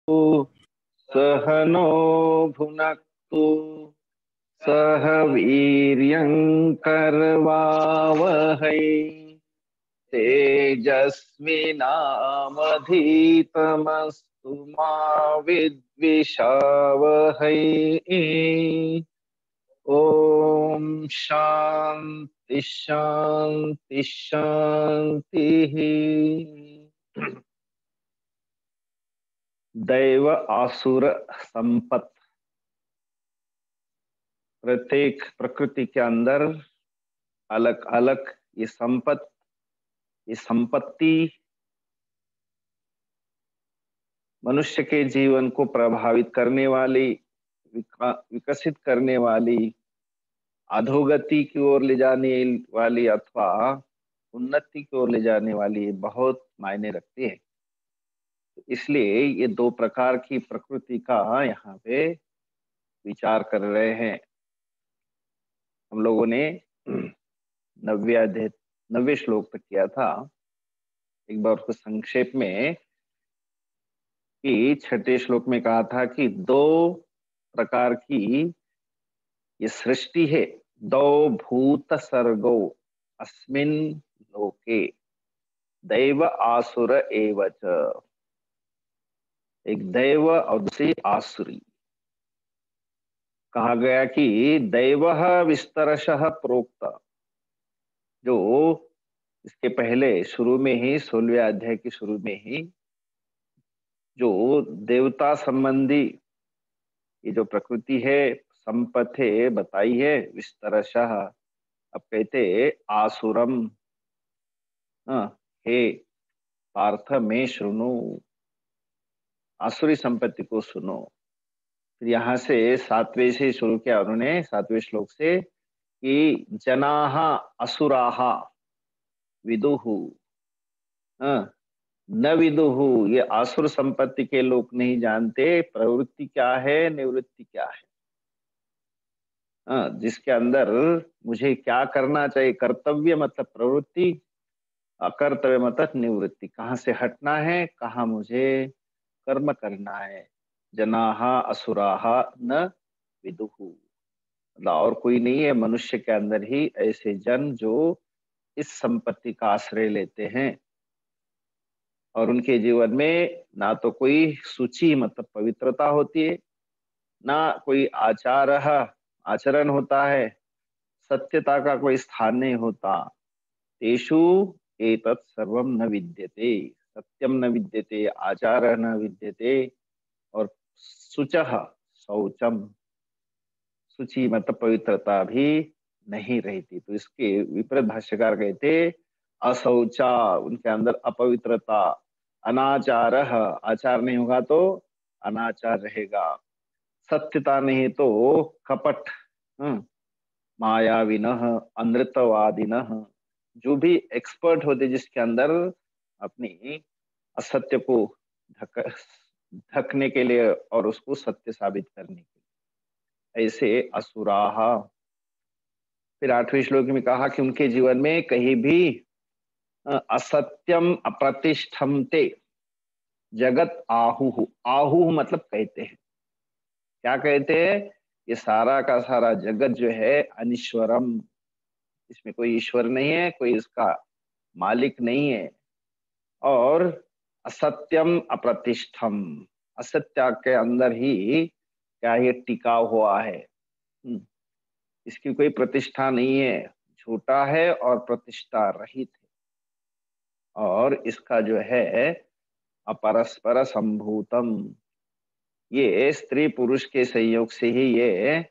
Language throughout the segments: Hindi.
सह नो भुनक्तु सह वीर्यं करवावहै तेजस्विनामधीतमस्तु मा विद्विषावहै। ओम शांति शांति शांति। दैव आसुर संपत। प्रत्येक प्रकृति के अंदर अलग अलग ये संपत्ति मनुष्य के जीवन को प्रभावित करने वाली, विकसित करने वाली, अधोगति की ओर ले जाने वाली अथवा उन्नति की ओर ले जाने वाली बहुत मायने रखती है। इसलिए ये दो प्रकार की प्रकृति का यहाँ पे विचार कर रहे हैं। हम लोगों ने 90 श्लोक तक किया था। एक बार उसको संक्षेप में कि 6ठे श्लोक में कहा था कि दो प्रकार की ये सृष्टि है। दो भूत सर्गो अस्मिन लोके दैव आसुर एवच। एक दैव और दूसरी आसुरी। कहा गया कि दैव विस्तरशः प्रोक्त, जो इसके पहले शुरू में ही 16वें अध्याय के शुरू में ही जो देवता संबंधी ये जो प्रकृति है, संपत्ति बताई है विस्तरशः। अब कहते आसुरम, हे पार्थ में शृणु, आसुरी संपत्ति को सुनो। फिर यहाँ से 7वें से शुरू किया उन्होंने, 7वें श्लोक से कि जनाः असुराः विदुहु, न विदुहु, ये आसुर संपत्ति के लोग नहीं जानते प्रवृत्ति क्या है, निवृत्ति क्या है। जिसके अंदर मुझे क्या करना चाहिए, कर्तव्य मतलब प्रवृत्ति, अकर्तव्य मतलब निवृत्ति, कहाँ से हटना है, कहाँ मुझे कर्म करना है। जनाः असुराः न विदुहु, मतलब और कोई नहीं है मनुष्य के अंदर ही ऐसे जन जो इस संपत्ति का आश्रय लेते हैं और उनके जीवन में ना तो कोई सूची मतलब पवित्रता होती है, ना कोई आचरण होता है, सत्यता का कोई स्थान नहीं होता। तेषु एतत् सर्वं न विद्यते, सत्यम न विद्यते, आचारः न विद्यते, और शुचः शौचम, शुचि मतलब पवित्रता भी नहीं रहती। तो इसके विपरीत भाष्यकार कहते अशौचा, उनके अंदर अपवित्रता, अनाचारः, आचार नहीं होगा तो अनाचार रहेगा, सत्यता नहीं तो कपट, मायाविनः अनृतवादिनः, जो भी एक्सपर्ट होते जिसके अंदर अपनी असत्य को ढकने के लिए और उसको सत्य साबित करने के लिए, ऐसे असुराः। फिर 8वें श्लोक में कहा कि उनके जीवन में कहीं भी असत्यम अप्रतिष्ठमते जगत आहुः, आहुः मतलब कहते हैं, क्या कहते हैं, ये सारा का सारा जगत जो है अनिश्वरम, इसमें कोई ईश्वर नहीं है, कोई इसका मालिक नहीं है, और असत्यम अप्रतिष्ठम, असत्य के अंदर ही क्या ये टिका हुआ है, इसकी कोई प्रतिष्ठा नहीं है, झूठा है और प्रतिष्ठा रहित है, और इसका जो है अपरस्पर संभूतम, ये स्त्री पुरुष के संयोग से ही ये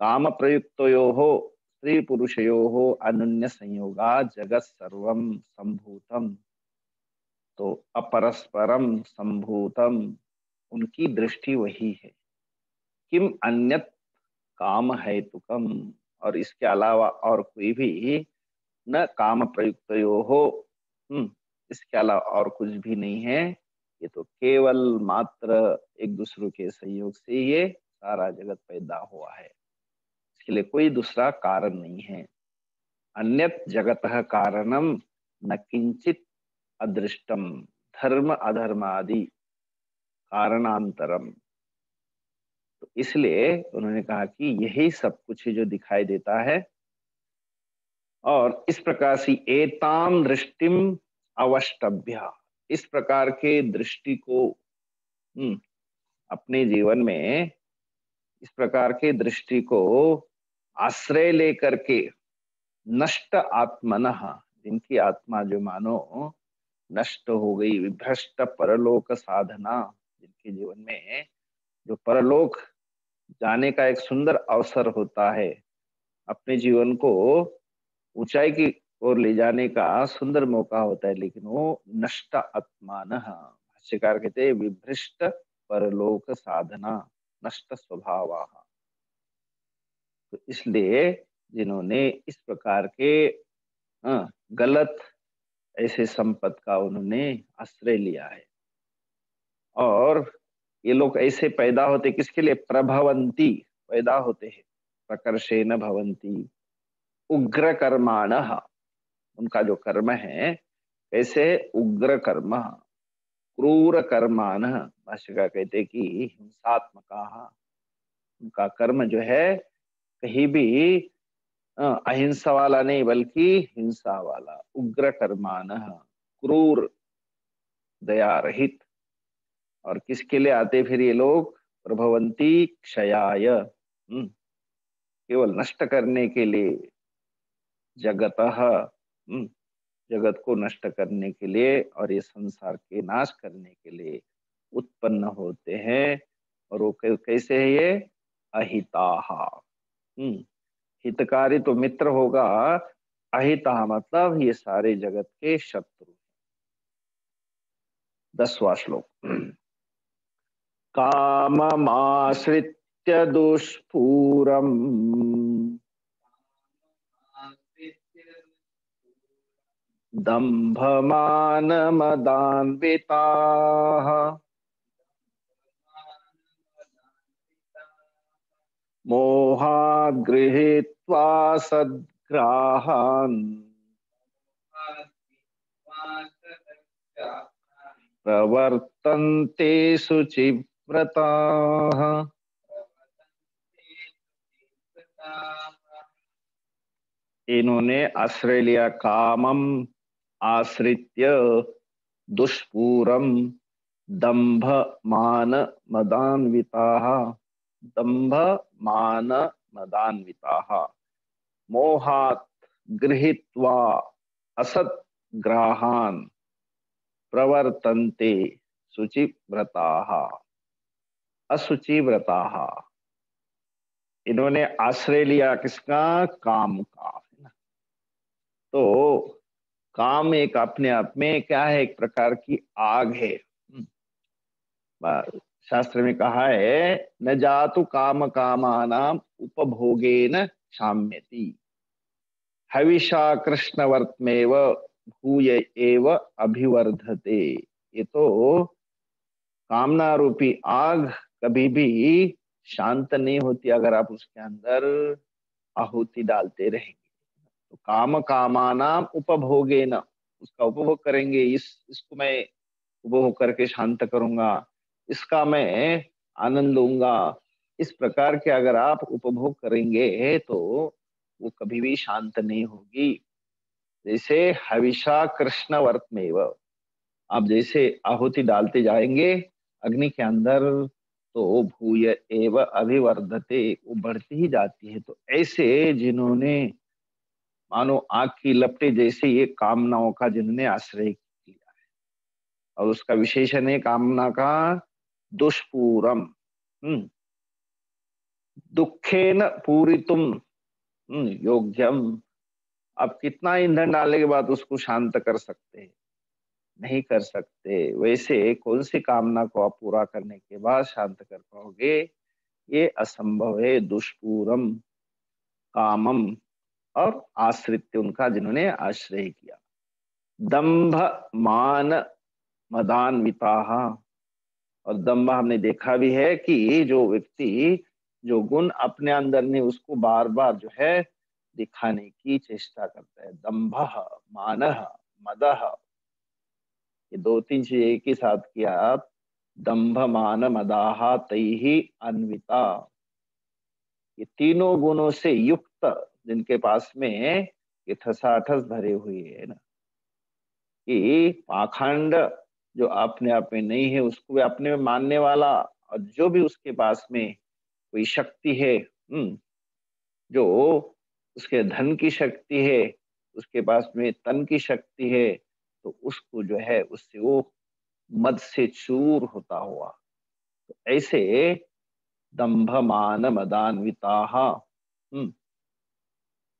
काम प्रयुक्तयोः स्त्री पुरुषयोः अन्योन्य संयोगा जगत सर्वम संभूतम। तो अपरस्परम संभूतम, उनकी दृष्टि वही है। किम अन्यत काम हेतुकम, और इसके अलावा और कोई भी न काम प्रयुक्तयोः, इसके अलावा और कुछ भी नहीं है। ये तो केवल मात्र एक दूसरे के सहयोग से ये सारा जगत पैदा हुआ है, इसके लिए कोई दूसरा कारण नहीं है। अन्यत जगतः कारणम न किंचित अदृष्टम धर्म अधर्म आदि, कारणांतरम। तो इसलिए उन्होंने कहा कि यही सब कुछ जो दिखाई देता है, और इस प्रकार से एताम दृष्टिम अवष्टभ्य, इस प्रकार के दृष्टि को अपने जीवन में, इस प्रकार के दृष्टि को आश्रय लेकर के नष्ट आत्मनः, जिनकी आत्मा जो मानो नष्ट हो गई, विभ्रष्ट परलोक साधना, जिनके जीवन में जो परलोक जाने का एक सुंदर अवसर होता है, अपने जीवन को ऊंचाई की ओर ले जाने का सुंदर मौका होता है, लेकिन वो नष्ट आत्मान, भाष्यकार कहते हैं विभ्रष्ट परलोक साधना नष्ट स्वभाव। तो इसलिए जिन्होंने इस प्रकार के गलत ऐसे संपत का उन्होंने आश्रय लिया है, और ये लोग ऐसे पैदा होते किसके लिए, प्रभवंती, पैदा होते हैं, प्रकर्षेण भवंती, उग्र कर्माण, उनका जो कर्म है कैसे, उग्र कर्म, क्रूर कर्मान, भाष्यकार कहते हैं कि हिंसात्मका, उनका कर्म जो है कहीं भी अहिंसा वाला नहीं, बल्कि हिंसा वाला, उग्र कर्मान, क्रूर, दया रहित। और किसके लिए आते फिर ये लोग, प्रभवंती क्षयाय, केवल नष्ट करने के लिए, जगतः, जगत को नष्ट करने के लिए और ये संसार के नाश करने के लिए उत्पन्न होते हैं। और वो कैसे है ये, अहिताहा, हितकारी तो मित्र होगा, अहिता मतलब ये सारे जगत के शत्रु। 10वां श्लोक, काममाश्रित्य दुष्पूरम् दम्भमानमदान्विताः मोहात् गृहीत्वा सद्ग्राहान् प्रवर्तन्ते शुचिव्रताः। इन्होंने आश्रय लिया कामम आश्रित्य, दुष्पूरम, दंभ मान मदान्विताः, दंभ मान मदान्विताः, मोहात् गृहीत्वा असत् ग्राहान् प्रवर्तन्ते शुचिव्रताः, अशुचिव्रताः। इन्होंने आश्रय लिया किसका, काम का, है ना। तो काम एक अपने आप में क्या है, एक प्रकार की आग है। शास्त्र में कहा है, न जातु काम कामानाम उपभोगेन शाम्यति, हविषा कृष्णवर्त्मेव भूय एव अभिवर्धते। ये तो कामना रूपी आग कभी भी शांत नहीं होती अगर आप उसके अंदर आहुति डालते रहेंगे। तो काम कामानाम उपभोगेन, उसका उपभोग करेंगे, इसको मैं उपभोग करके शांत करूंगा, इसका मैं आनंद लूंगा, इस प्रकार के अगर आप उपभोग करेंगे तो वो कभी भी शांत नहीं होगी। जैसे हविषा कृष्ण वर्तमेव, आप जैसे आहुति डालते जाएंगे अग्नि के अंदर, तो भूय एव अभिवर्धते, वो बढ़ती ही जाती है। तो ऐसे जिन्होंने मानो आग की लपटे जैसे ये कामनाओं का जिन्होंने आश्रय किया, और उसका विशेषण है कामना का दुष्पूरम, दुखेन पूरितुम योग्यम। आप कितना ईंधन डालने के बाद उसको शांत कर सकते हैं, नहीं कर सकते। वैसे कौन सी कामना को आप पूरा करने के बाद शांत कर पाओगे, ये असंभव है। दुष्पूरम, कामम, और आश्रित उनका जिन्होंने आश्रय किया। दंभ मान मदान्विताः, और दंभ हमने देखा भी है कि जो व्यक्ति जो गुण अपने अंदर ने उसको बार बार जो है दिखाने की चेष्टा करता है। दंभ, मानः, मदः, ये 2-3 चीज एक ही साथ किया, दंभ मान मदाहा तैहि अन्विता। ये तीनों गुणों से युक्त जिनके पास में ये ठसाठस भरे हुए है ना, कि पाखंड जो अपने आप में नहीं है उसको भी अपने में मानने वाला, और जो भी उसके पास में कोई शक्ति है, जो उसके धन की शक्ति है, उसके पास में तन की शक्ति है, तो उसको जो है उससे वो मद से चूर होता हुआ। तो ऐसे दंभ मान मदान्विताः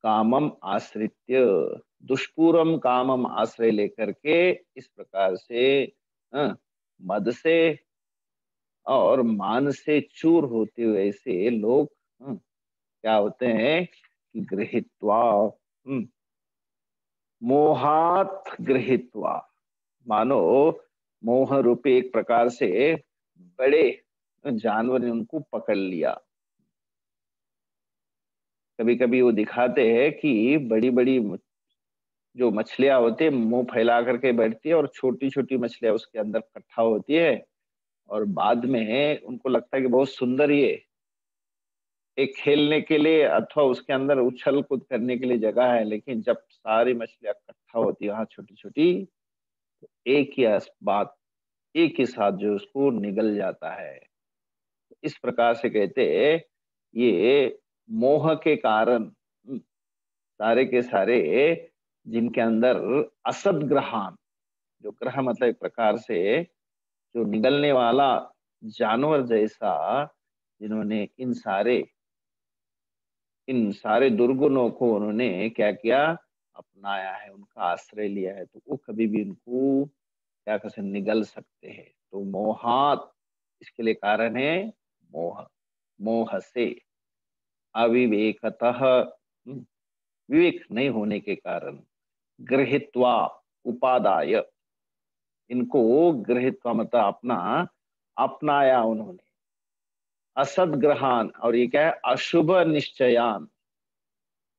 कामम आश्रित्य, दुष्पूरम कामम आश्रय लेकर के इस प्रकार से मद से और मान से चूर होते हुए ऐसे लोग क्या होते हैं कि गृहीत्वा, मोहात गृहीत्वा, मानो मोह रूपी एक प्रकार से बड़े जानवर ने उनको पकड़ लिया। कभी कभी वो दिखाते हैं कि बड़ी बड़ी जो मछलियां होती है मुंह फैला करके बैठती है, और छोटी छोटी मछलियां उसके अंदर इकट्ठा होती है, और बाद में उनको लगता है कि बहुत सुंदर ये एक खेलने के लिए अथवा उसके अंदर उछल कूद करने के लिए जगह है, लेकिन जब सारी मछलियां इकट्ठा होती है वहां छोटी छोटी, तो एक ही बात एक ही साथ जो उसको निगल जाता है। इस प्रकार से कहते हैं ये मोह के कारण सारे के सारे जिनके अंदर असद ग्रहान, जो ग्रह मतलब एक प्रकार से जो निगलने वाला जानवर जैसा, जिन्होंने इन सारे दुर्गुणों को उन्होंने क्या किया, अपनाया है, उनका आश्रय लिया है, तो वो कभी भी उनको क्या कैसे निगल सकते हैं। तो मोहात इसके लिए कारण है मोह, मोह से अविवेकतः, विवेक नहीं होने के कारण, गृहीत्वा उपादाय, इनको गृहीत्वा मतलब अपना अपनाया उन्होंने, असद ग्रहान, और ये क्या है अशुभ निश्चयान,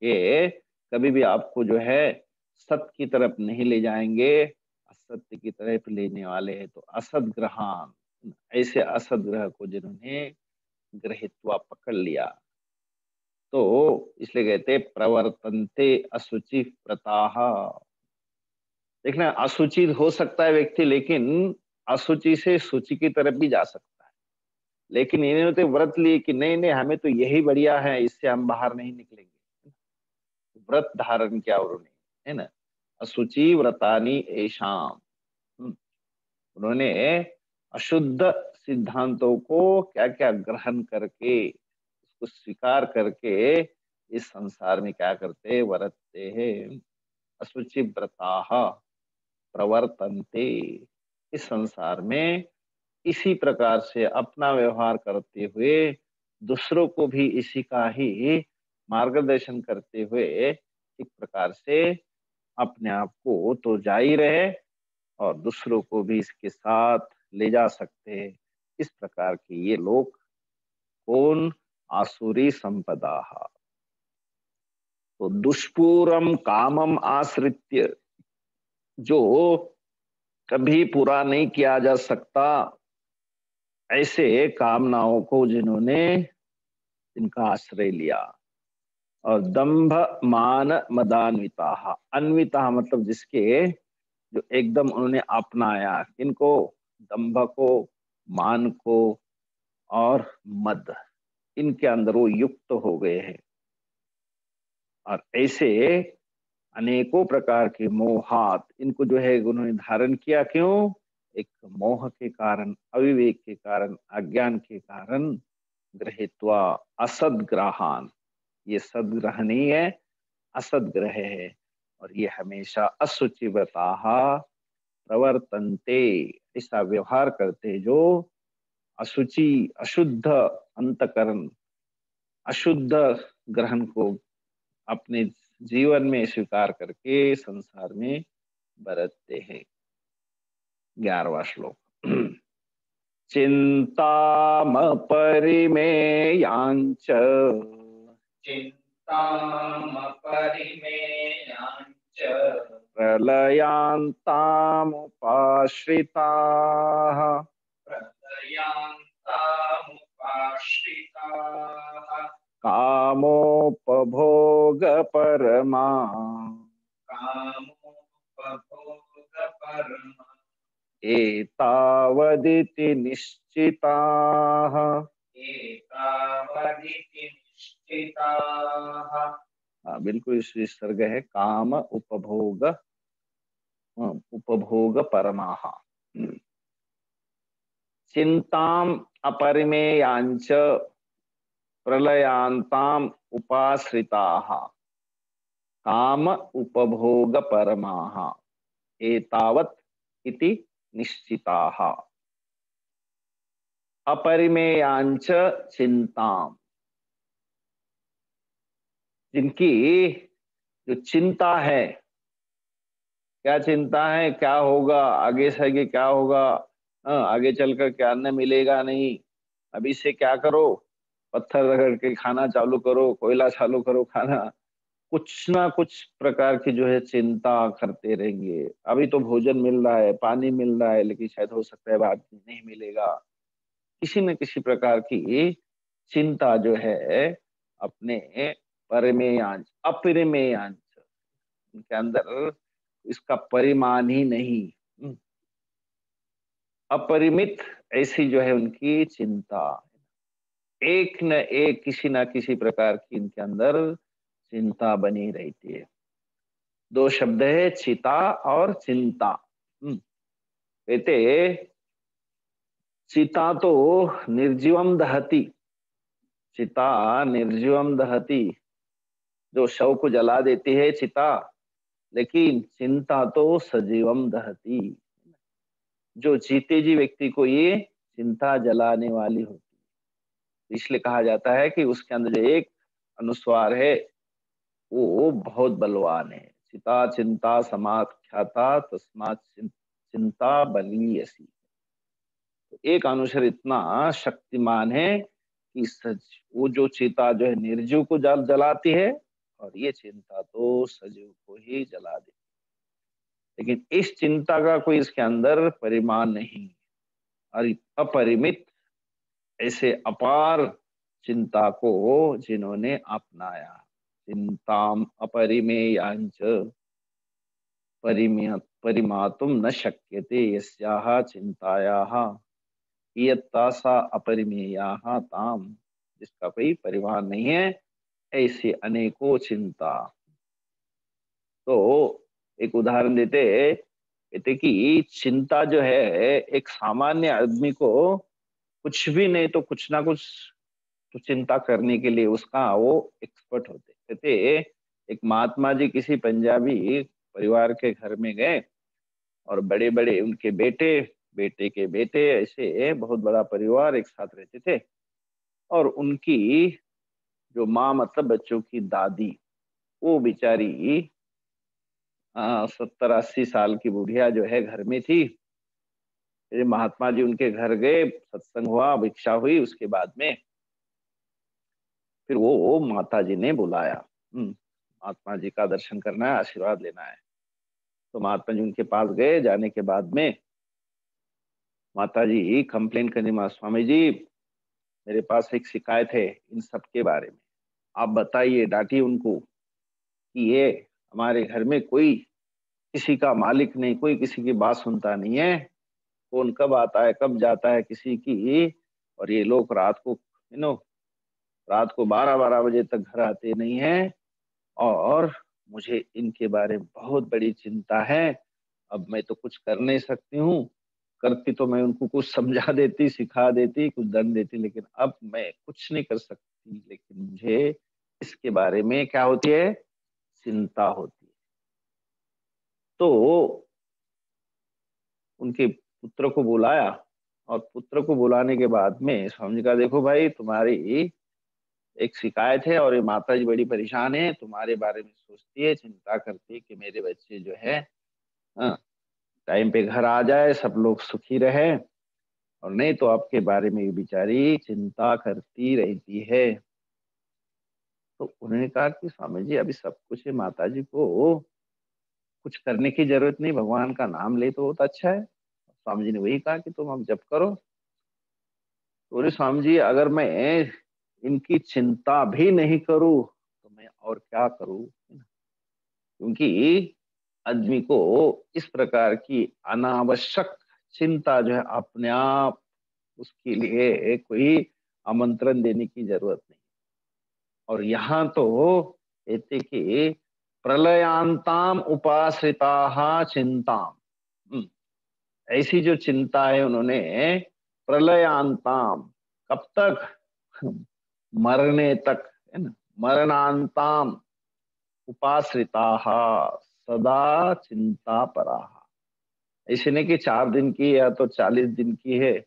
ये कभी भी आपको जो है सत्य की तरफ नहीं ले जाएंगे, असत्य की तरफ लेने वाले हैं। तो असद ग्रहान, ऐसे असद ग्रह को जिन्होंने गृहीत्वा पकड़ लिया, तो इसलिए कहते प्रवर्तन्ते असुचि व्रताः। देखना असुचि हो सकता है व्यक्ति, लेकिन असुचि से सूचि की तरफ भी जा सकता है, लेकिन इन्होंने तो व्रत लिए कि नहीं नहीं हमें तो यही बढ़िया है, इससे हम बाहर नहीं निकलेंगे, व्रत धारण किया उन्होंने, है ना। असुचि व्रतानी ऐशाम, उन्होंने अशुद्ध सिद्धांतों को क्या क्या ग्रहण करके, उसको स्वीकार करके इस संसार में क्या करते वरतते हैं। असुचि व्रताः प्रवर्तन्ते, इस संसार में इसी प्रकार से अपना व्यवहार करते हुए दूसरों को भी इसी का ही मार्गदर्शन करते हुए एक प्रकार से अपने आप को तो जा ही रहे, और दूसरों को भी इसके साथ ले जा सकते हैं। इस प्रकार के ये लोग कौन, आसुरी संपदा। तो दुष्पूरम कामम आश्रित्य, जो कभी पूरा नहीं किया जा सकता ऐसे कामनाओं को जिन्होंने इनका आश्रय लिया, और दंभ मान मदान्विता, अन्विता मतलब जिसके जो एकदम उन्होंने अपनाया, इनको दंभ को, मान को और मद, इनके अंदर वो युक्त हो गए हैं, और ऐसे अनेकों प्रकार के मोहात, इनको जो है उन्होंने धारण किया। क्यों? एक मोह के कारण, अविवेक के कारण, अज्ञान के कारण, गृहीत्वा असदग्रहान, ये सदग्रह नहीं है, असदग्रह है, और ये हमेशा असुचिव्रता प्रवर्तन्ते, ऐसा व्यवहार करते जो असुचि, अशुद्ध अंतकरण, अशुद्ध ग्रहण को अपने जीवन में स्वीकार करके संसार में बरतते हैं। 11वां श्लोक। चिंतामपरिमेयाञ्च चिन्तामपरिमेयाञ्च प्रलयान्तामुपाश्रिताः प्रलयान्तामुपाश्रिताः कामोपभोग परमा एतावदिति निश्चिताः बिल्कुल इस विसर्ग है काम उपभोग उपभोग परमाः चिंताम अपरिमेयांच प्रलयांताम उपाश्रिताः काम उपभोग परमाः एतावत् इति निश्चिताः अपरिमेयांच चिंताम जिनकी जो चिंता है, क्या चिंता है, क्या होगा आगे से, आगे क्या होगा, आगे चलकर क्या न मिलेगा नहीं, अभी से क्या करो, पत्थर रगड़ के खाना चालू करो, कोयला चालू करो खाना, कुछ ना कुछ प्रकार की जो है चिंता करते रहेंगे। अभी तो भोजन मिल रहा है, पानी मिल रहा है, लेकिन शायद हो सकता है बाद में नहीं मिलेगा। किसी न किसी प्रकार की चिंता जो है अपने परिमेयांश अपरिमेयांश उनके अंदर इसका परिमाण ही नहीं, अपरिमित ऐसी जो है उनकी चिंता, एक न एक किसी न किसी प्रकार की इनके अंदर चिंता बनी रहती है। दो शब्द है चिता और चिंता। कहते चिता तो निर्जीवम दहती, चिता निर्जीवम दहती, जो शव को जला देती है चिता, लेकिन चिंता तो सजीवम दहती, जो जीते जी व्यक्ति को ये चिंता जलाने वाली होती है। इसलिए कहा जाता है कि उसके अंदर जो एक अनुस्वार है वो बहुत बलवान है। चिता चिंता समाख्याता तस्मात् चिंता बलीयसी। तो एक अनुसार इतना शक्तिमान है कि वो जो चिता जो है निर्जीव को जलाती है, और ये चिंता तो सजीव को ही जला देती है। लेकिन इस चिंता का कोई इसके अंदर परिमाण नहीं, और अपरिमित ऐसे अपार चिंता को जिन्होंने अपनाया, चिंताम अपरिमेयांच परिमातुम न शक्यते यस्याः चिंतायाः इयत्ता सा अपरिमेयाः ताम, जिसका कोई परिमाण नहीं है ऐसे अनेकों चिंता। तो एक उदाहरण देते कहते कि चिंता जो है एक सामान्य आदमी को कुछ भी नहीं तो कुछ ना कुछ तो चिंता करने के लिए उसका वो एक्सपर्ट होते। कहते एक महात्मा जी किसी पंजाबी परिवार के घर में गए, और बड़े बड़े उनके बेटे, बेटे के बेटे, ऐसे बहुत बड़ा परिवार एक साथ रहते थे। और उनकी जो माँ मतलब बच्चों की दादी, वो बेचारी 70-80 साल की बुढ़िया जो है घर में थी। फिर महात्मा जी उनके घर गए, सत्संग हुआ, भिक्षा हुई, उसके बाद में फिर वो माता जी ने बुलाया, महात्मा जी का दर्शन करना है, आशीर्वाद लेना है। तो महात्मा जी उनके पास गए, जाने के बाद में माता जी कंप्लेन करने में, स्वामी जी मेरे पास एक शिकायत है इन सब के बारे में, आप बताइए, डांटिए उनको कि ये हमारे घर में कोई किसी का मालिक नहीं, कोई किसी की बात सुनता नहीं है, कौन कब आता है कब जाता है किसी की, और ये लोग रात को रात को 12-12 बजे तक घर आते नहीं है, और मुझे इनके बारे में बहुत बड़ी चिंता है। अब मैं तो कुछ कर नहीं सकती हूँ, करती तो मैं उनको कुछ समझा देती, सिखा देती, कुछ दंड देती, लेकिन अब मैं कुछ नहीं कर सकती। लेकिन मुझे इसके बारे में क्या होती है, चिंता होती है। तो उनके पुत्र को बुलाया, और पुत्र को बुलाने के बाद में स्वामी जी कहा, देखो भाई तुम्हारी एक शिकायत है, और ये माता जी बड़ी परेशान है, तुम्हारे बारे में सोचती है, चिंता करती है कि मेरे बच्चे जो है टाइम पे घर आ जाए, सब लोग सुखी रहे, और नहीं तो आपके बारे में ये बेचारी चिंता करती रहती है। तो उन्होंने कहा कि स्वामी जी अभी सब कुछ है, माता जी को कुछ करने की जरूरत नहीं, भगवान का नाम ले तो बहुत अच्छा है। स्वामी जी ने वही कहा कि तुम अब जप करो, बोले स्वामी जी, अगर मैं इनकी चिंता भी नहीं करूं तो मैं और क्या करूं, है ना? क्योंकि आदमी को इस प्रकार की अनावश्यक चिंता जो है अपने आप, उसके लिए कोई आमंत्रण देने की जरूरत नहीं। और यहाँ तो कहते कि प्रलयांताम उपाश्रिता चिंताम। हम्म, ऐसी जो चिंता है उन्होंने प्रलयांताम, कब तक, मरने तक, है ना, मरणांताम उपाश्रिता सदा चिंता पराहा। ऐसे नहीं कि 4 दिन की या तो 40 दिन की है,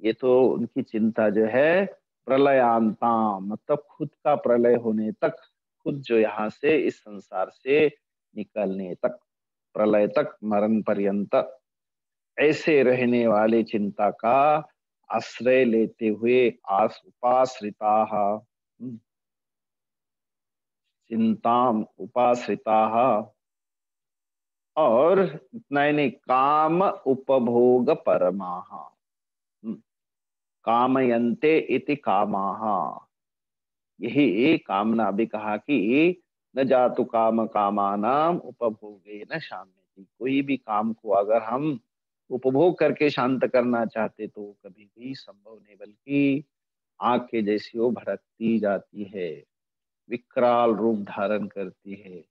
ये तो उनकी चिंता जो है प्रलयांता, मतलब खुद का प्रलय होने तक, खुद जो यहाँ से इस संसार से निकलने तक, प्रलय तक, मरण पर्यंत ऐसे रहने वाले चिंता का आश्रय लेते हुए आस उपाश्रिता, चिंताम उपाश्रिता। और इतना ही नहीं, काम उपभोग परमाः, कामयन्ते इति कामाः। यही कामना भी कहा कि न जातु काम कामानाम उपभोगे न शाम्यति। कोई भी काम को अगर हम उपभोग करके शांत करना चाहते तो कभी भी संभव नहीं, बल्कि आग के जैसी वो भड़कती जाती है, विकराल रूप धारण करती है,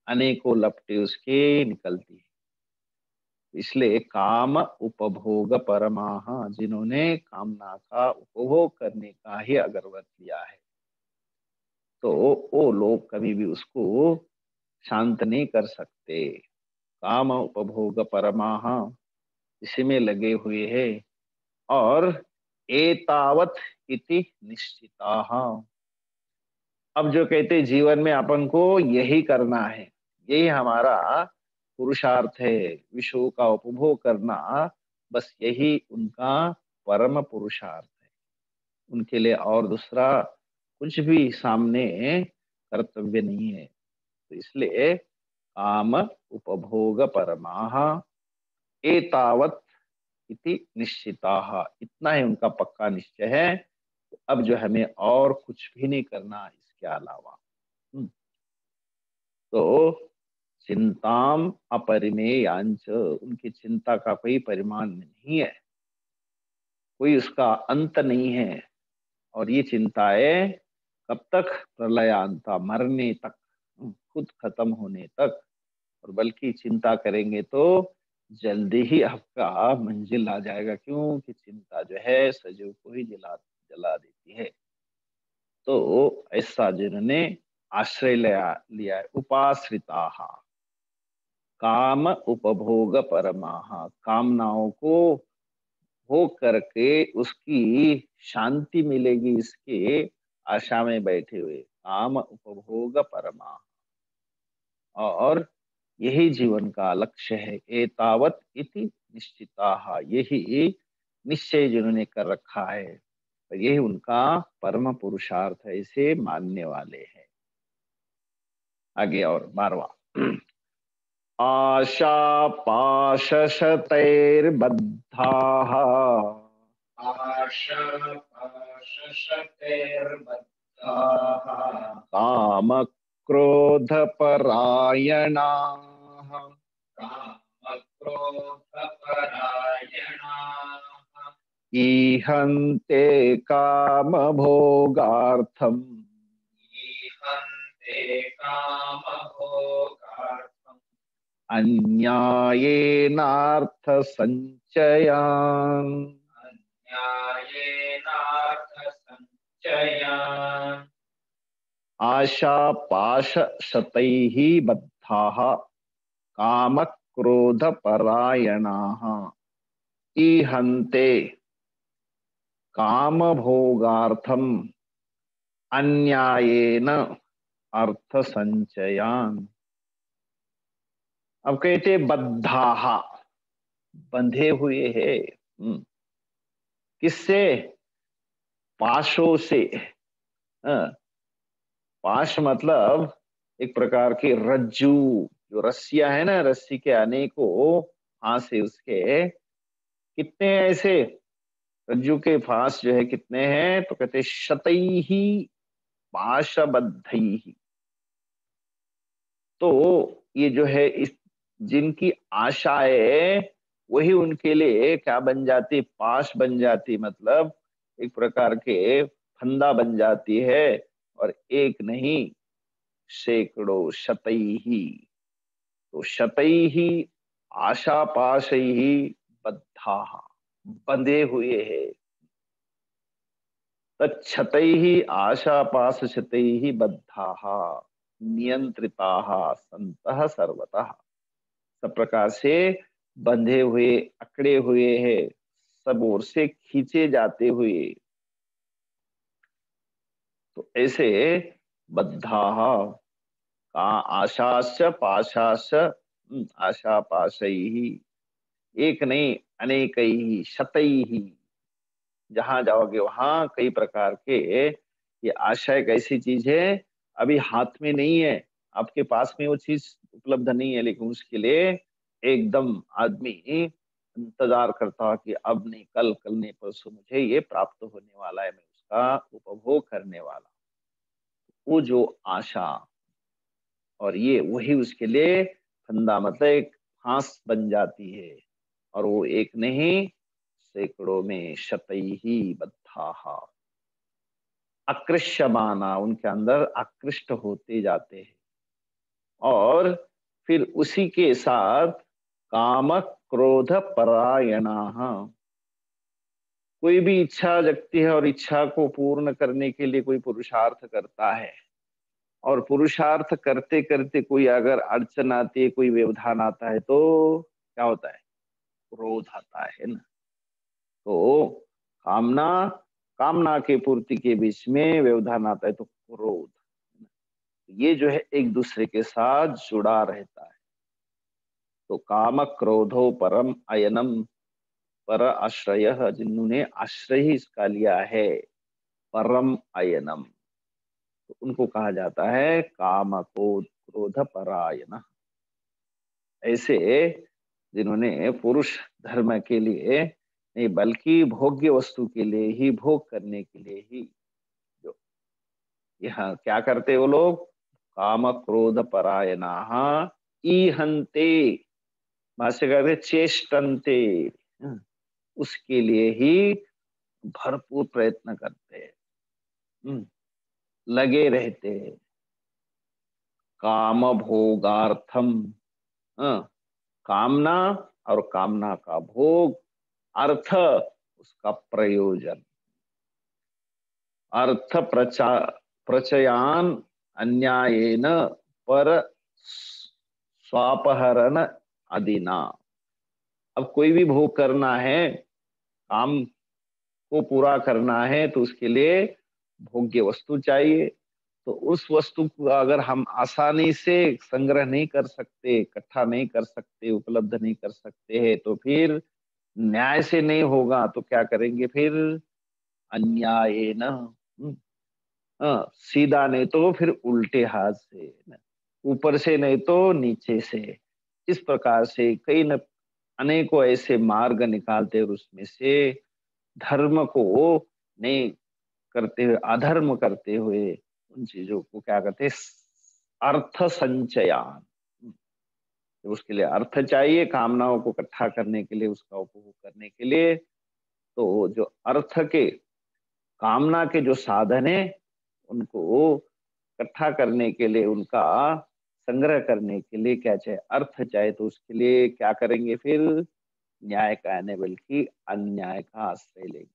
अनेकों लपटें उसके निकलती है। इसलिए काम उपभोग परमाः, जिन्होंने कामना का उपभोग करने का ही अगर व्रत लिया है तो वो लोग कभी भी उसको शांत नहीं कर सकते। काम उपभोग परमाः, इसी में लगे हुए हैं। और एतावत इति निश्चिताः। अब जो कहते जीवन में अपन को यही करना है, यही हमारा पुरुषार्थ है, विश्व का उपभोग करना, बस यही उनका परम पुरुषार्थ है। उनके लिए और दूसरा कुछ भी सामने कर्तव्य नहीं है। तो इसलिए काम उपभोग परमाः एतावत इति निश्चिताः, इतना ही उनका पक्का निश्चय है। तो अब जो हमें और कुछ भी नहीं करना इसके अलावा। हम्म, तो चिंताम अपरिमेयांच, उनकी चिंता का कोई परिमाण नहीं है, कोई उसका अंत नहीं है। और ये चिंताएं कब तक, प्रलयांता, मरने तक, खुद खत्म होने तक। और बल्कि चिंता करेंगे तो जल्दी ही आपका मंजिल आ जाएगा, क्योंकि चिंता जो है सजीव को ही जला जला देती है। तो ऐसा जिन्होंने आश्रय लिया है, उपाश्रिता, काम उपभोग परमाः, कामनाओं को भोग करके उसकी शांति मिलेगी इसके आशा में बैठे हुए, काम उपभोग परमा। और यही जीवन का लक्ष्य है, एतावत इति निश्चिताः, यही निश्चय जिन्होंने कर रखा है, तो यही उनका परम पुरुषार्थ है, इसे मानने वाले हैं। आगे और 12वां, आशा पाशशतैर्बद्धाः आशापाशशतैर्बद्धाः कामक्रोधपरायणाः कामक्रोधपरायणाः ईहन्ते कामभोगार्थम् ईहन्ते कामभोगार्थम् अन्यायेनार्थसञ्चयान् अन्यायेनार्थसञ्चयान् आशापाशशतैः बद्धाः कामक्रोधपरायणाः ईहन्ते कामभोगार्थम् अन्यायेन अर्थसञ्चयान्। अब कहते बद्धाः, बंधे हुए हैं। किससे, पाशों से। हाँ, पाश मतलब एक प्रकार की रज्जू, जो रस्सियां है ना, रस्सी के अनेकों फांसे उसके, कितने ऐसे रज्जु के फांस जो है कितने हैं, तो कहते शतैहि पाशबद्धैहि। तो ये जो है इस जिनकी आशाएं, वही उनके लिए क्या बन जाती, पाश बन जाती, मतलब एक प्रकार के फंदा बन जाती है। और एक नहीं, सैकड़ों, शतैहि। तो शतैहि आशा पाशैहि बद्धाः, बंधे हुए हैं। तच्छतैहि आशापाशशतैहि बद्धाः नियंत्रिताः सन्तः सर्वतः। सब प्रकार से बंधे हुए, अकड़े हुए हैं, सब ओर से खींचे जाते हुए। तो ऐसे बद्धाः का आशाश्च पाशाश्च, आशा पाशैहि, एक नहीं अनेकैहि शतैहि। जहां जाओगे वहां कई प्रकार के। ये आशा एक ऐसी चीज है, अभी हाथ में नहीं है, आपके पास में वो चीज उपलब्ध नहीं है, लेकिन उसके लिए एकदम आदमी इंतजार करता है कि अब नहीं, कल, कल नहीं परसों मुझे ये प्राप्त होने वाला है, मैं उसका उपभोग करने वाला। वो जो आशा, और ये वही उसके लिए फंदा, मतलब एक फांस बन जाती है। और वो एक नहीं, सैकड़ों में शतैहि बद्धाः आकृष्यमाना, उनके अंदर आकृष्ट होते जाते हैं। और फिर उसी के साथ काम क्रोध परायणाः, कोई भी इच्छा जगती है और इच्छा को पूर्ण करने के लिए कोई पुरुषार्थ करता है। और पुरुषार्थ करते करते कोई अगर अड़चन आती है, कोई व्यवधान आता है, तो क्या होता है, क्रोध आता है ना। तो कामना, कामना के पूर्ति के बीच में व्यवधान आता है तो क्रोध, ये जो है एक दूसरे के साथ जुड़ा रहता है। तो काम क्रोधो परम अयनम, पर आश्रय, जिन्होंने आश्रय ही इसका लिया है, परम अयनम, तो उनको कहा जाता है काम क्रोध क्रोध परायण। ऐसे जिन्होंने पुरुष धर्म के लिए नहीं, बल्कि भोग्य वस्तु के लिए ही, भोग करने के लिए ही, जो यहाँ क्या करते वो लोग, काम क्रोध परायणाः ईहन्ते, भाष्य कहते चेष्टन्ते, उसके लिए ही भरपूर प्रयत्न करते हैं, लगे रहते हैं। काम भोगार्थम, कामना और कामना का भोग, अर्थ उसका प्रयोजन, अर्थ प्रचयान अन्यायेन पर स्वापहरण अदिना। अब कोई भी भोग करना है, काम को पूरा करना है, तो उसके लिए भोग्य वस्तु चाहिए। तो उस वस्तु को अगर हम आसानी से संग्रह नहीं कर सकते, इकट्ठा नहीं कर सकते, उपलब्ध नहीं कर सकते हैं, तो फिर न्याय से नहीं होगा, तो क्या करेंगे फिर, अन्याय न, सीधा नहीं तो फिर उल्टे हाथ से, ऊपर से नहीं तो नीचे से। इस प्रकार से कई न अनेकों ऐसे मार्ग निकालते और उसमें से धर्म को नहीं करते हुए, अधर्म करते हुए, उन चीजों को क्या कहते हैं, अर्थ संचयान। तो उसके लिए अर्थ चाहिए, कामनाओं को इकट्ठा करने के लिए, उसका उपभोग करने के लिए। तो जो अर्थ के, कामना के जो साधन है, उनको इकट्ठा करने के लिए, उनका संग्रह करने के लिए क्या चाहिए, अर्थ चाहिए। तो उसके लिए क्या करेंगे फिर, न्याय का नहीं बल्कि अन्याय का आश्रय लेंगे।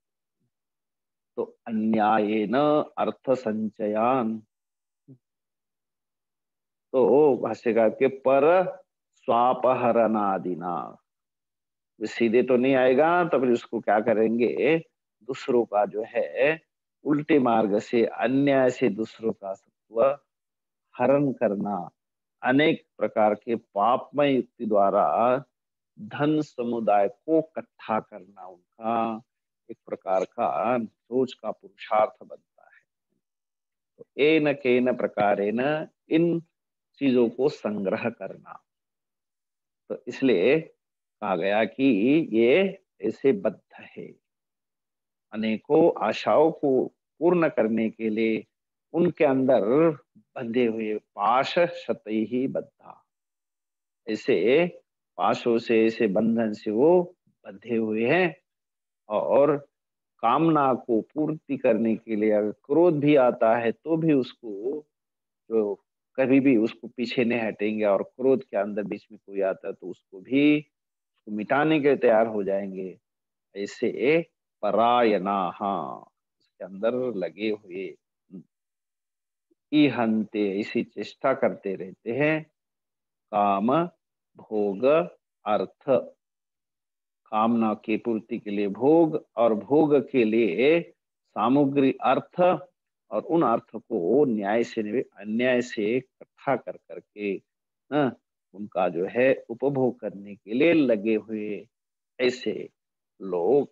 तो अन्यायेन अर्थ संचयान, तो भाष्यकार के पर स्वापहरणादिना, सीधे तो नहीं आएगा, तो फिर उसको क्या करेंगे, दूसरों का जो है उल्टे मार्ग से, अन्याय से दूसरों का सत्व हरण करना, अनेक प्रकार के पापमय युक्ति द्वारा धन समुदाय को इकट्ठा करना, उनका एक प्रकार का रोज का पुरुषार्थ बनता है। तो एन केन प्रकारेण इन चीजों को संग्रह करना, तो इसलिए कहा गया कि ये ऐसे बद्ध है। अनेकों आशाओं को पूर्ण करने के लिए उनके अंदर बंधे हुए पाश शतई ही बद्धा, ऐसे पाशों से, ऐसे बंधन से वो बंधे हुए हैं। और कामना को पूर्ति करने के लिए अगर क्रोध भी आता है तो भी उसको, जो कभी भी उसको पीछे नहीं हटेंगे, और क्रोध के अंदर बीच में कोई आता है तो उसको भी, उसको मिटाने के लिए तैयार हो जाएंगे। ऐसे परायणा, हाँ, उसके अंदर लगे हुए ईहन्ते, इसी चेष्टा करते रहते हैं। काम, भोग, अर्थ, कामना की पूर्ति के लिए भोग, और भोग के लिए सामग्री अर्थ, और उन अर्थ को न्याय से अन्याय से इकट्ठा कर करके उनका जो है उपभोग करने के लिए लगे हुए ऐसे लोग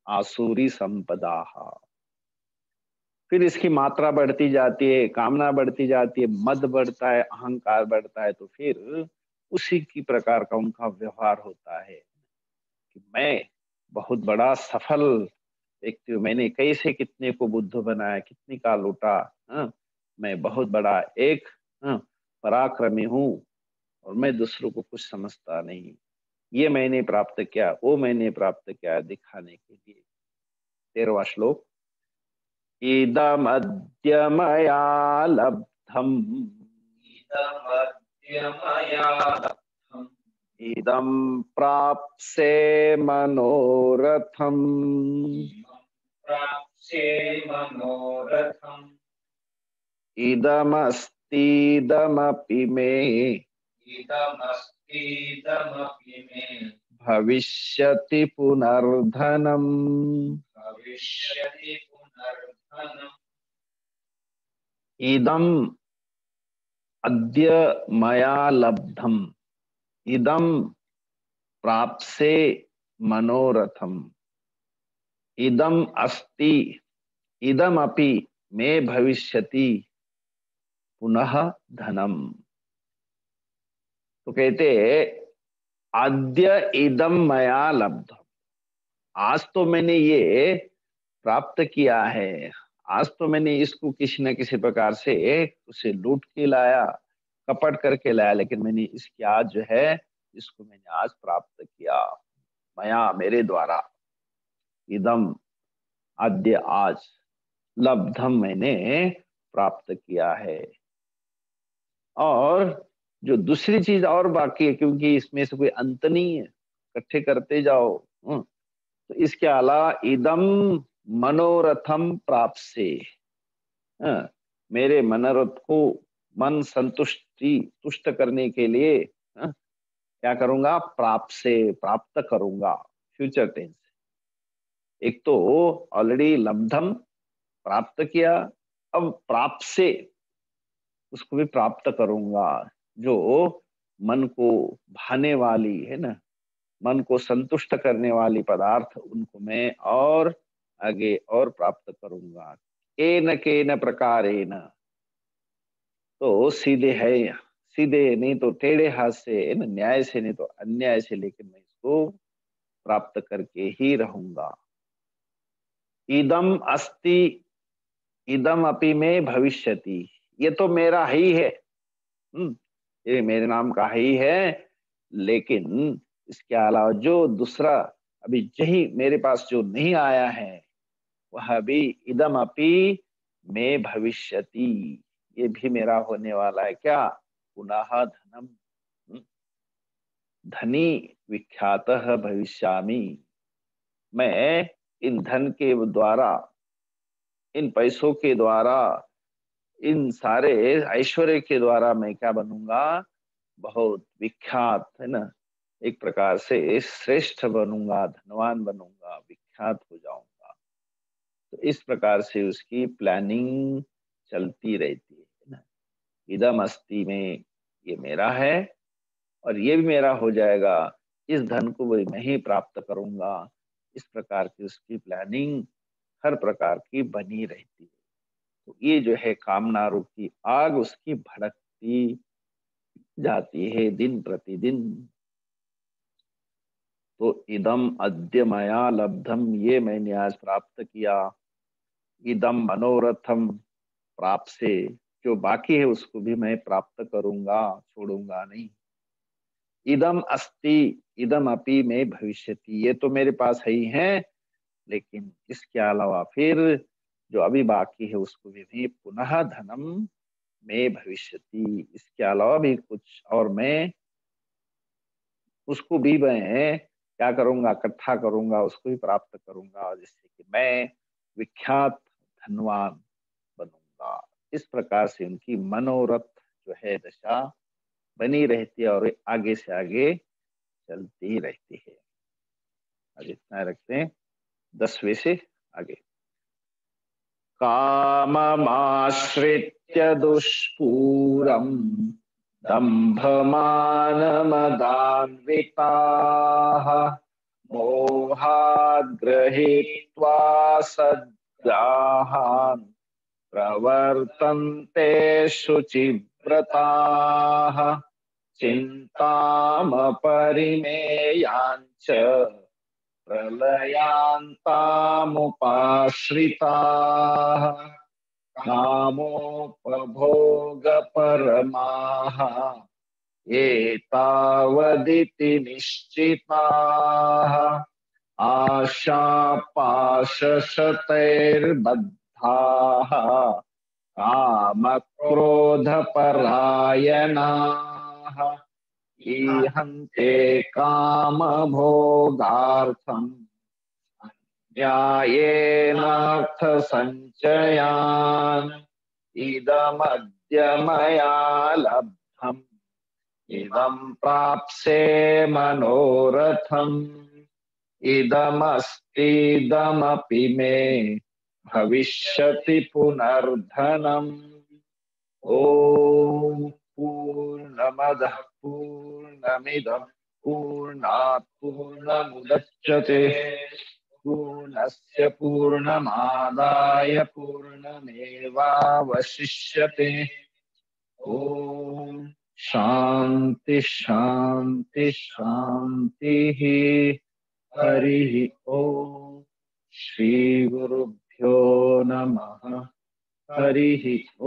आसुरी संपदा। फिर इसकी मात्रा बढ़ती जाती है, कामना बढ़ती जाती है, मद बढ़ता है, अहंकार बढ़ता है, तो फिर उसी की प्रकार का उनका व्यवहार होता है कि मैं बहुत बड़ा सफल व्यक्ति हूँ, मैंने कैसे कितने को बुद्ध बनाया, कितनी का लूटा, मैं बहुत बड़ा एक पराक्रमी हूँ, और मैं दूसरों को कुछ समझता नहीं, ये मैंने प्राप्त किया, वो मैंने प्राप्त किया, दिखाने के लिए। 13वां श्लोक। इदमद्य मया लब्धम् इदमद्य मया लब्धम् इदं प्राप्से मनोरथम् इमं प्राप्स्ये मनोरथम् इदमस्तीदमपि मे इदमस्तीदमपि मे भविष्यति पुनर्धनम्। भविष्यति पुनर्धनम् इदम् अद्य मया लब्धम् इदं प्राप्से मनोरथम् इदम अस्ति इदमपि मे भविष्यति पुनः धनम। तो कहते अद्य इदम मया लब्धम, आज तो मैंने ये प्राप्त किया है, आज तो मैंने इसको किसी न किसी प्रकार से उसे लूट के लाया, कपट करके लाया, लेकिन मैंने इसकी आज जो है, इसको मैंने आज प्राप्त किया, मया, मेरे द्वारा, इदम, अद्य, आज, लब्धम, मैंने प्राप्त किया है। और जो दूसरी चीज और बाकी है, क्योंकि इसमें से कोई अंत नहीं है, इकट्ठे करते जाओ। तो इसके अलावा इदम मनोरथम प्राप्त से, मेरे मनोरथ को, मन संतुष्टि तुष्ट करने के लिए क्या करूंगा, प्राप्त से, प्राप्त करूंगा, फ्यूचर टेंस। एक तो ऑलरेडी लब्धम, प्राप्त किया, अब प्राप्त से, उसको भी प्राप्त करूंगा। जो मन को भाने वाली है ना, मन को संतुष्ट करने वाली पदार्थ, उनको मैं और आगे और प्राप्त करूंगा। के न प्रकारेण, तो सीधे है, सीधे नहीं तो टेढ़े हाथ से, है ना, न्याय से नहीं तो अन्याय से, लेकिन मैं इसको प्राप्त करके ही रहूंगा। इदम अस्ति इदम अपि में भविष्यति, ये तो मेरा ही है, ये मेरे नाम का ही है, लेकिन इसके अलावा जो दूसरा अभी यही मेरे पास जो नहीं आया है, वह भी इदम अपि में भविष्यति, ये भी मेरा होने वाला है। क्या, पुनः धनम, धनी विख्यात भविष्यामि, मैं इन धन के द्वारा, इन पैसों के द्वारा, इन सारे ऐश्वर्य के द्वारा मैं क्या बनूंगा, बहुत विख्यात, है ना, एक प्रकार से श्रेष्ठ बनूंगा, धनवान बनूंगा, विख्यात हो जाऊंगा। तो इस प्रकार से उसकी प्लानिंग चलती रहती है ना। इदम अस्ति में, ये मेरा है, और ये भी मेरा हो जाएगा, इस धन को भी मैं ही प्राप्त करूंगा। इस प्रकार की उसकी प्लानिंग हर प्रकार की बनी रहती है। तो ये जो है कामना रूपी आग, उसकी भड़कती जाती है दिन प्रतिदिन। तो इदम अद्य मया लब्धम, ये मैंने आज प्राप्त किया। इदम मनोरथम, प्राप्त से जो बाकी है उसको भी मैं प्राप्त करूंगा, छोड़ूंगा नहीं। इदम अस्ति, इदम अपि में भविष्यति, ये तो मेरे पास है ही है, लेकिन इसके अलावा फिर जो अभी बाकी है उसको भी पुनः धनम में भविष्यति, इसके अलावा भी कुछ और मैं उसको भी मैं क्या करूंगा, इकट्ठा करूंगा, उसको भी प्राप्त करूंगा, जिससे कि मैं विख्यात धनवान बनूंगा। इस प्रकार से उनकी मनोरथ जो है दशा बनी रहती है और आगे से आगे चलती रहती है। आज इतना रखते हैं, 10वें से आगे। काममाश्रित्य दुष्पूरम् दम्भमानमदान्विताः मोहाद् गृहीत्वा सद्ग्राहान् प्रवर्तन्ते शुचिव्रताः चिन्तामपरिमेयाञ्च प्रलयान्तामुपाश्रिताः कामोपभोगपरमाः एतावदिति निश्चिताः आशापाशशतैर्बद्धाः कामक्रोधपरायणाः ईहन्ते कामभोगार्थम् न्यायेनार्थसञ्चयान् इदमद्य मया लब्धम् इदं प्राप्स्ये मनोरथम् इदमस्तीदमपि मे भविष्यति पुनर्धनम्। ॐ पूर्णमदः पूर्णमिदं पूर्णात् पूर्णमुदच्यते पूर्णस्य पूर्णमादाय पूर्णमेवावशिष्यते। ॐ शान्ति शान्ति शान्तिः। हरिः ॐ। श्री गुरुभ्यो नमः। हरिः ॐ।